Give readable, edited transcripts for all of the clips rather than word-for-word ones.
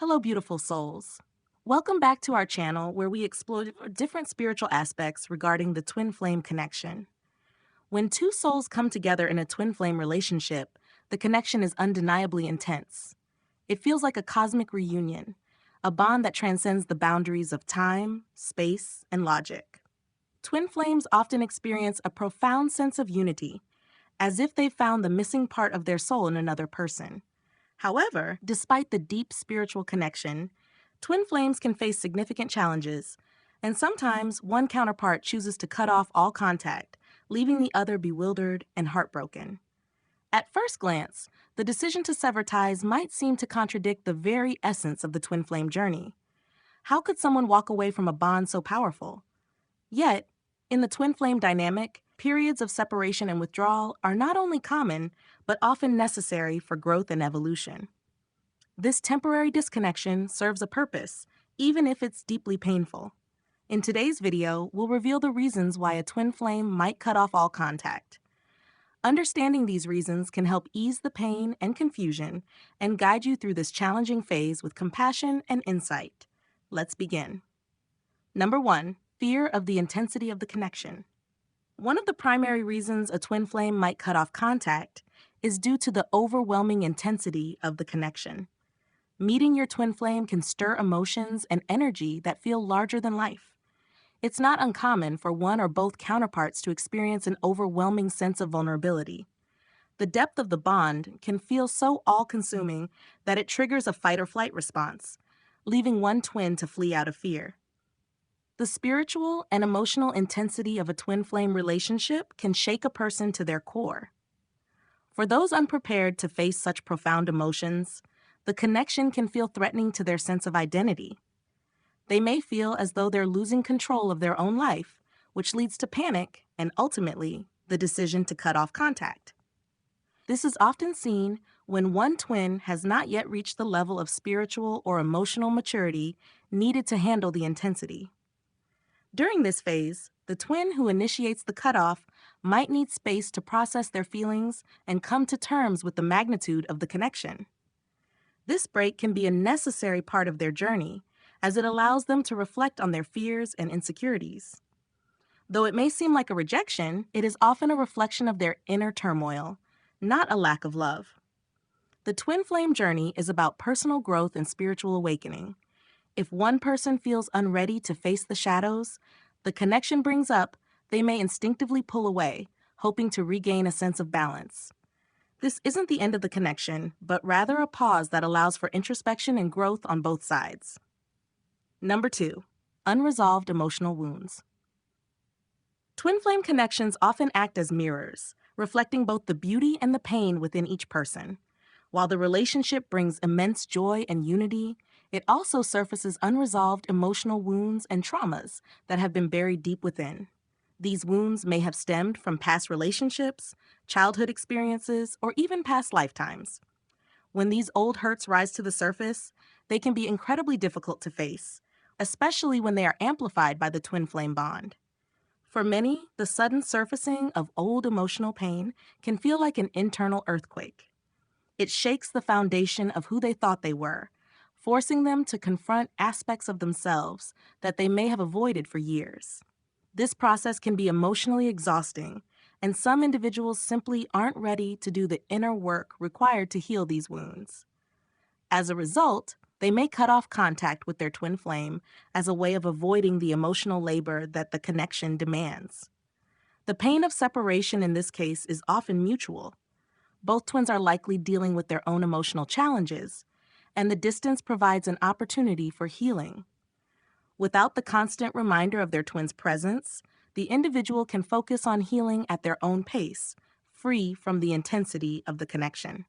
Hello, beautiful souls. Welcome back to our channel where we explore different spiritual aspects regarding the twin flame connection. When two souls come together in a twin flame relationship, the connection is undeniably intense. It feels like a cosmic reunion, a bond that transcends the boundaries of time, space, and logic. Twin flames often experience a profound sense of unity, as if they've found the missing part of their soul in another person. However, despite the deep spiritual connection, twin flames can face significant challenges, and sometimes one counterpart chooses to cut off all contact, leaving the other bewildered and heartbroken. At first glance, the decision to sever ties might seem to contradict the very essence of the twin flame journey. How could someone walk away from a bond so powerful? Yet, in the twin flame dynamic, periods of separation and withdrawal are not only common, but often necessary for growth and evolution. This temporary disconnection serves a purpose, even if it's deeply painful. In today's video, we'll reveal the reasons why a twin flame might cut off all contact. Understanding these reasons can help ease the pain and confusion and guide you through this challenging phase with compassion and insight. Let's begin. Number 1. Fear of the intensity of the connection. One of the primary reasons a twin flame might cut off contact is due to the overwhelming intensity of the connection. Meeting your twin flame can stir emotions and energy that feel larger than life. It's not uncommon for one or both counterparts to experience an overwhelming sense of vulnerability. The depth of the bond can feel so all-consuming that it triggers a fight-or-flight response, leaving one twin to flee out of fear. The spiritual and emotional intensity of a twin flame relationship can shake a person to their core. For those unprepared to face such profound emotions, the connection can feel threatening to their sense of identity. They may feel as though they're losing control of their own life, which leads to panic and ultimately the decision to cut off contact. This is often seen when one twin has not yet reached the level of spiritual or emotional maturity needed to handle the intensity. During this phase, the twin who initiates the cutoff might need space to process their feelings and come to terms with the magnitude of the connection. This break can be a necessary part of their journey, as it allows them to reflect on their fears and insecurities. Though it may seem like a rejection, it is often a reflection of their inner turmoil, not a lack of love. The twin flame journey is about personal growth and spiritual awakening. If one person feels unready to face the shadows the connection brings up, they may instinctively pull away, hoping to regain a sense of balance. This isn't the end of the connection, but rather a pause that allows for introspection and growth on both sides. Number 2. Unresolved emotional wounds. Twin flame connections often act as mirrors, reflecting both the beauty and the pain within each person. While the relationship brings immense joy and unity, it also surfaces unresolved emotional wounds and traumas that have been buried deep within. These wounds may have stemmed from past relationships, childhood experiences, or even past lifetimes. When these old hurts rise to the surface, they can be incredibly difficult to face, especially when they are amplified by the twin flame bond. For many, the sudden surfacing of old emotional pain can feel like an internal earthquake. It shakes the foundation of who they thought they were, forcing them to confront aspects of themselves that they may have avoided for years. This process can be emotionally exhausting, and some individuals simply aren't ready to do the inner work required to heal these wounds. As a result, they may cut off contact with their twin flame as a way of avoiding the emotional labor that the connection demands. The pain of separation in this case is often mutual. Both twins are likely dealing with their own emotional challenges, and the distance provides an opportunity for healing. Without the constant reminder of their twin's presence, the individual can focus on healing at their own pace, free from the intensity of the connection.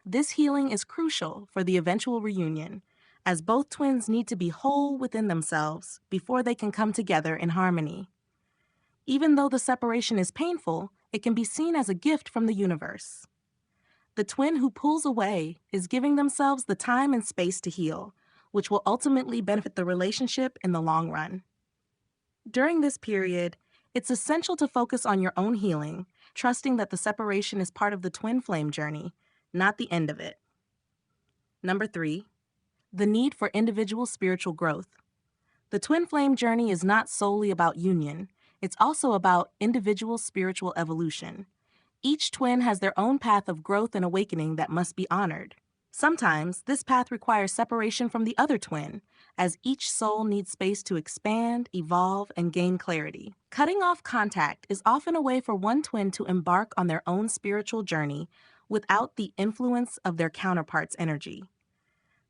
This healing is crucial for the eventual reunion, as both twins need to be whole within themselves before they can come together in harmony. Even though the separation is painful, it can be seen as a gift from the universe. The twin who pulls away is giving themselves the time and space to heal, which will ultimately benefit the relationship in the long run. During this period, it's essential to focus on your own healing, trusting that the separation is part of the twin flame journey, not the end of it. Number 3, The need for individual spiritual growth. The twin flame journey is not solely about union, it's also about individual spiritual evolution. Each twin has their own path of growth and awakening that must be honored. Sometimes, this path requires separation from the other twin, as each soul needs space to expand, evolve, and gain clarity. Cutting off contact is often a way for one twin to embark on their own spiritual journey without the influence of their counterpart's energy.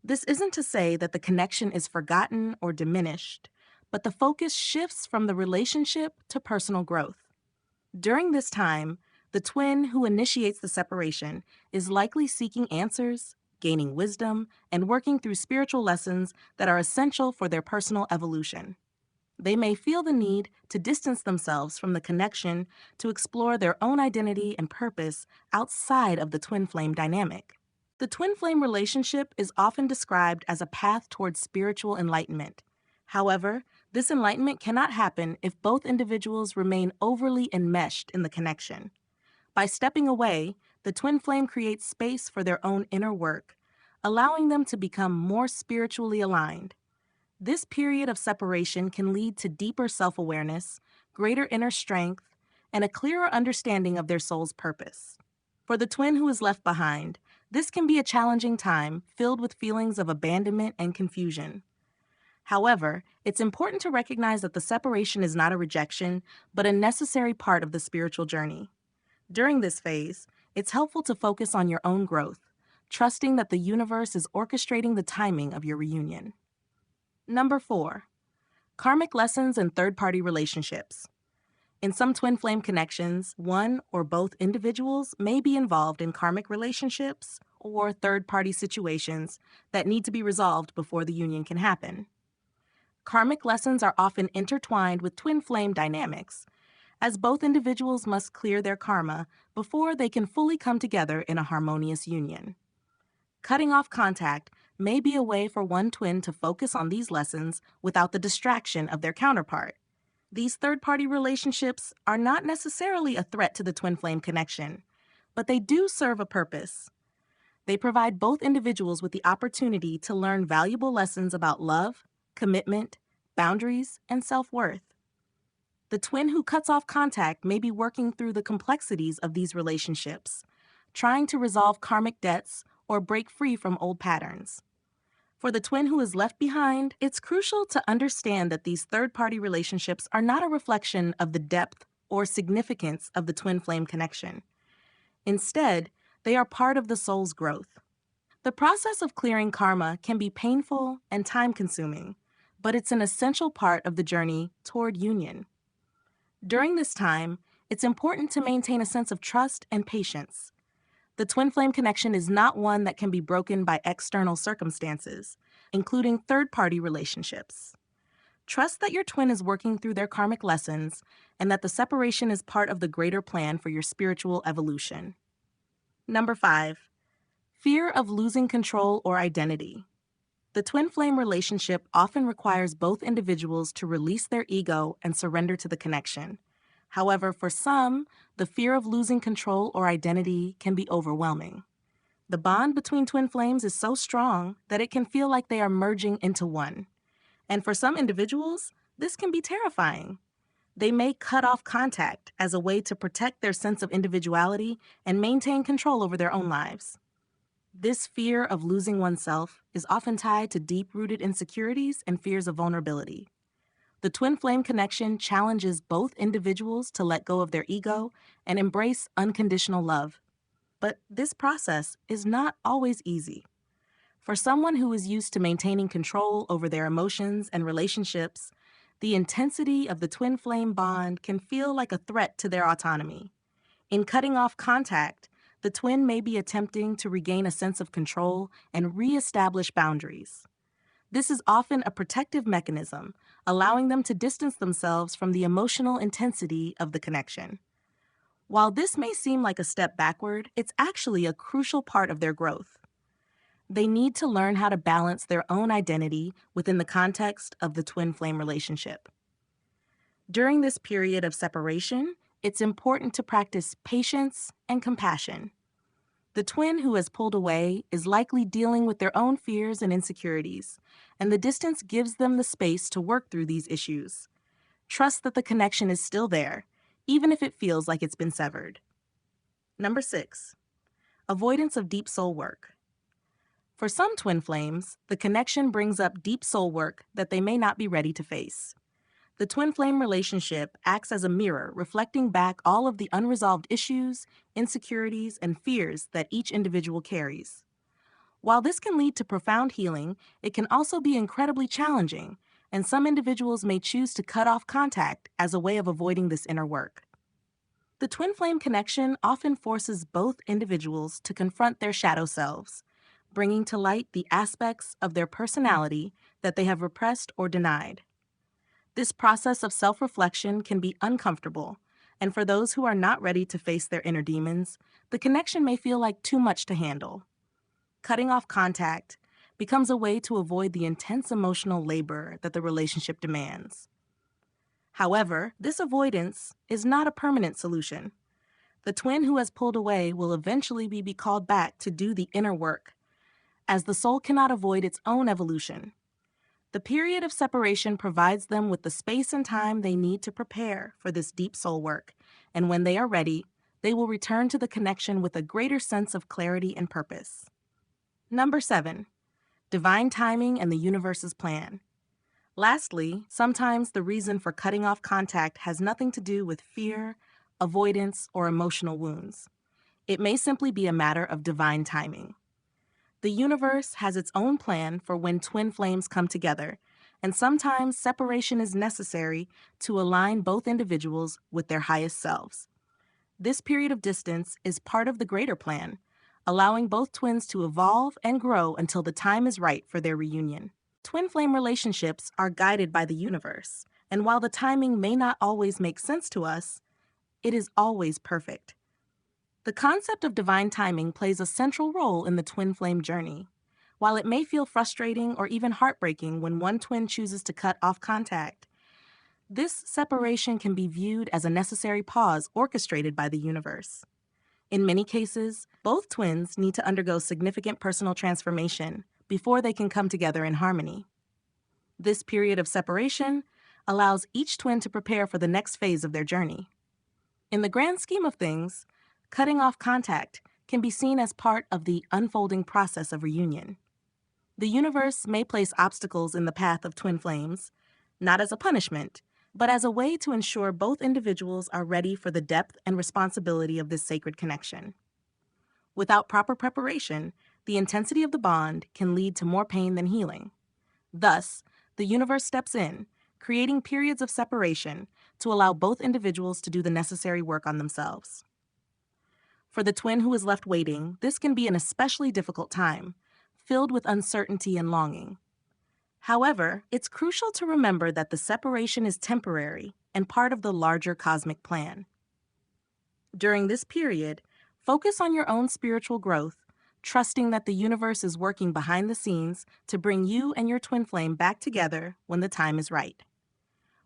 This isn't to say that the connection is forgotten or diminished, but the focus shifts from the relationship to personal growth. During this time, the twin who initiates the separation is likely seeking answers, gaining wisdom, and working through spiritual lessons that are essential for their personal evolution. They may feel the need to distance themselves from the connection to explore their own identity and purpose outside of the twin flame dynamic. The twin flame relationship is often described as a path towards spiritual enlightenment. However, this enlightenment cannot happen if both individuals remain overly enmeshed in the connection. By stepping away, the twin flame creates space for their own inner work, allowing them to become more spiritually aligned. This period of separation can lead to deeper self-awareness, greater inner strength, and a clearer understanding of their soul's purpose. For the twin who is left behind, this can be a challenging time filled with feelings of abandonment and confusion. However, it's important to recognize that the separation is not a rejection, but a necessary part of the spiritual journey. During this phase, it's helpful to focus on your own growth, trusting that the universe is orchestrating the timing of your reunion. Number 4. Karmic lessons and third-party relationships. In some twin flame connections, one or both individuals may be involved in karmic relationships or third-party situations that need to be resolved before the union can happen. Karmic lessons are often intertwined with twin flame dynamics, as both individuals must clear their karma before they can fully come together in a harmonious union. Cutting off contact may be a way for one twin to focus on these lessons without the distraction of their counterpart. These third-party relationships are not necessarily a threat to the twin flame connection, but they do serve a purpose. They provide both individuals with the opportunity to learn valuable lessons about love, commitment, boundaries, and self-worth. The twin who cuts off contact may be working through the complexities of these relationships, trying to resolve karmic debts or break free from old patterns. For the twin who is left behind, it's crucial to understand that these third-party relationships are not a reflection of the depth or significance of the twin flame connection. Instead, they are part of the soul's growth. The process of clearing karma can be painful and time-consuming, but it's an essential part of the journey toward union. During this time, it's important to maintain a sense of trust and patience. The twin flame connection is not one that can be broken by external circumstances, including third-party relationships. Trust that your twin is working through their karmic lessons and that the separation is part of the greater plan for your spiritual evolution. Number 5. Fear of losing control or identity. The twin flame relationship often requires both individuals to release their ego and surrender to the connection. However, for some, the fear of losing control or identity can be overwhelming. The bond between twin flames is so strong that it can feel like they are merging into one. And for some individuals, this can be terrifying. They may cut off contact as a way to protect their sense of individuality and maintain control over their own lives. This fear of losing oneself is often tied to deep-rooted insecurities and fears of vulnerability. The twin flame connection challenges both individuals to let go of their ego and embrace unconditional love. But this process is not always easy. For someone who is used to maintaining control over their emotions and relationships, the intensity of the twin flame bond can feel like a threat to their autonomy. In cutting off contact, the twin may be attempting to regain a sense of control and reestablish boundaries. This is often a protective mechanism, allowing them to distance themselves from the emotional intensity of the connection. While this may seem like a step backward, it's actually a crucial part of their growth. They need to learn how to balance their own identity within the context of the twin flame relationship. During this period of separation, it's important to practice patience and compassion. The twin who has pulled away is likely dealing with their own fears and insecurities, and the distance gives them the space to work through these issues. Trust that the connection is still there, even if it feels like it's been severed. Number 6, avoidance of deep soul work. For some twin flames, the connection brings up deep soul work that they may not be ready to face. The twin flame relationship acts as a mirror, reflecting back all of the unresolved issues, insecurities, and fears that each individual carries. While this can lead to profound healing, it can also be incredibly challenging, and some individuals may choose to cut off contact as a way of avoiding this inner work. The twin flame connection often forces both individuals to confront their shadow selves, bringing to light the aspects of their personality that they have repressed or denied. This process of self-reflection can be uncomfortable, and for those who are not ready to face their inner demons, the connection may feel like too much to handle. Cutting off contact becomes a way to avoid the intense emotional labor that the relationship demands. However, this avoidance is not a permanent solution. The twin who has pulled away will eventually be called back to do the inner work, as the soul cannot avoid its own evolution. The period of separation provides them with the space and time they need to prepare for this deep soul work, and when they are ready, they will return to the connection with a greater sense of clarity and purpose. Number 7, divine timing and the universe's plan. Lastly, sometimes the reason for cutting off contact has nothing to do with fear, avoidance, or emotional wounds. It may simply be a matter of divine timing. The universe has its own plan for when twin flames come together, and sometimes separation is necessary to align both individuals with their highest selves. This period of distance is part of the greater plan, allowing both twins to evolve and grow until the time is right for their reunion. Twin flame relationships are guided by the universe, and while the timing may not always make sense to us, it is always perfect. The concept of divine timing plays a central role in the twin flame journey. While it may feel frustrating or even heartbreaking when one twin chooses to cut off contact, this separation can be viewed as a necessary pause orchestrated by the universe. In many cases, both twins need to undergo significant personal transformation before they can come together in harmony. This period of separation allows each twin to prepare for the next phase of their journey. In the grand scheme of things, cutting off contact can be seen as part of the unfolding process of reunion. The universe may place obstacles in the path of twin flames, not as a punishment, but as a way to ensure both individuals are ready for the depth and responsibility of this sacred connection. Without proper preparation, the intensity of the bond can lead to more pain than healing. Thus, the universe steps in, creating periods of separation to allow both individuals to do the necessary work on themselves. For the twin who is left waiting, this can be an especially difficult time, filled with uncertainty and longing. However, it's crucial to remember that the separation is temporary and part of the larger cosmic plan. During this period, focus on your own spiritual growth, trusting that the universe is working behind the scenes to bring you and your twin flame back together when the time is right.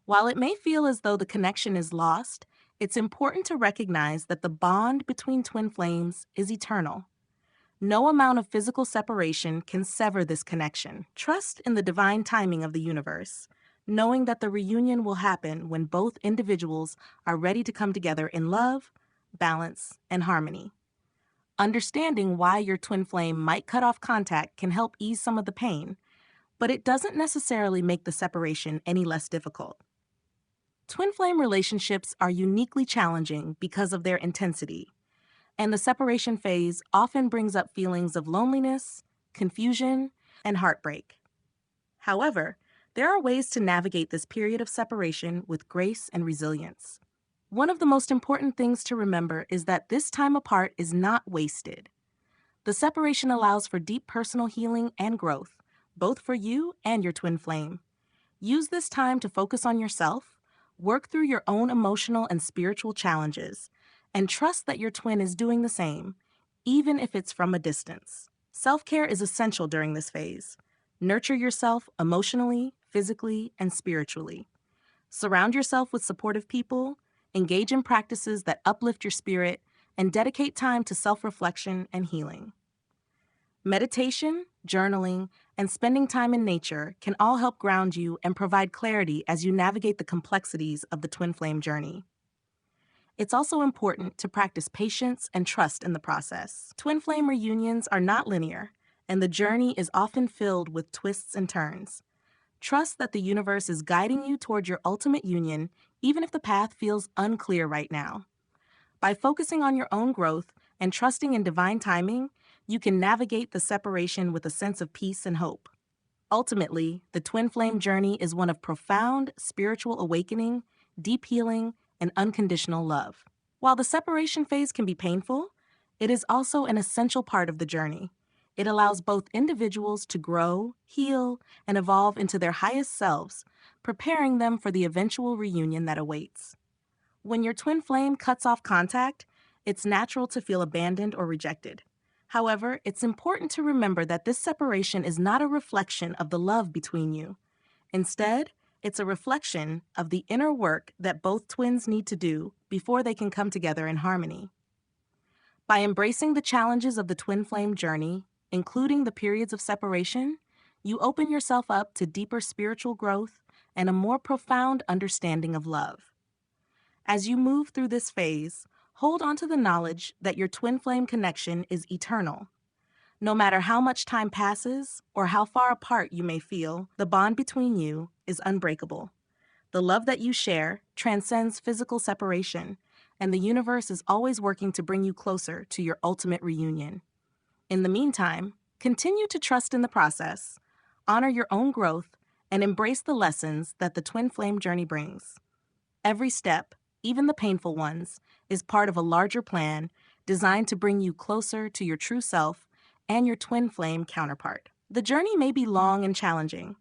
While it may feel as though the connection is lost, it's important to recognize that the bond between twin flames is eternal. No amount of physical separation can sever this connection. Trust in the divine timing of the universe, knowing that the reunion will happen when both individuals are ready to come together in love, balance, and harmony. Understanding why your twin flame might cut off contact can help ease some of the pain, but it doesn't necessarily make the separation any less difficult. Twin flame relationships are uniquely challenging because of their intensity, and the separation phase often brings up feelings of loneliness, confusion, and heartbreak. However, there are ways to navigate this period of separation with grace and resilience. One of the most important things to remember is that this time apart is not wasted. The separation allows for deep personal healing and growth, both for you and your twin flame. Use this time to focus on yourself, work through your own emotional and spiritual challenges, and trust that your twin is doing the same, even if it's from a distance. Self-care is essential during this phase. Nurture yourself emotionally, physically, and spiritually. Surround yourself with supportive people, engage in practices that uplift your spirit, and dedicate time to self-reflection and healing. Meditation, journaling, and spending time in nature can all help ground you and provide clarity as you navigate the complexities of the twin flame journey. It's also important to practice patience and trust in the process. Twin flame reunions are not linear, and the journey is often filled with twists and turns. Trust that the universe is guiding you toward your ultimate union, even if the path feels unclear right now. By focusing on your own growth and trusting in divine timing, you can navigate the separation with a sense of peace and hope. Ultimately, the twin flame journey is one of profound spiritual awakening, deep healing, and unconditional love. While the separation phase can be painful, it is also an essential part of the journey. It allows both individuals to grow, heal, and evolve into their highest selves, preparing them for the eventual reunion that awaits. When your twin flame cuts off contact, it's natural to feel abandoned or rejected. However, it's important to remember that this separation is not a reflection of the love between you. Instead, it's a reflection of the inner work that both twins need to do before they can come together in harmony. By embracing the challenges of the twin flame journey, including the periods of separation, you open yourself up to deeper spiritual growth and a more profound understanding of love. As you move through this phase, hold on to the knowledge that your twin flame connection is eternal. No matter how much time passes or how far apart you may feel, the bond between you is unbreakable. The love that you share transcends physical separation, and the universe is always working to bring you closer to your ultimate reunion. In the meantime, continue to trust in the process, honor your own growth, and embrace the lessons that the twin flame journey brings. Every step, even the painful ones, is part of a larger plan designed to bring you closer to your true self and your twin flame counterpart. The journey may be long and challenging,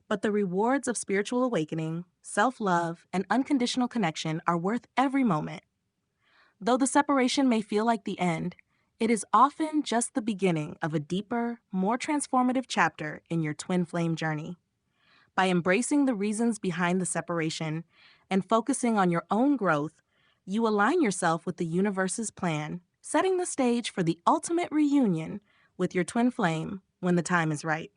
but the rewards of spiritual awakening, self-love, and unconditional connection are worth every moment. Though the separation may feel like the end, it is often just the beginning of a deeper, more transformative chapter in your twin flame journey. By embracing the reasons behind the separation and focusing on your own growth, you align yourself with the universe's plan, setting the stage for the ultimate reunion with your twin flame when the time is right.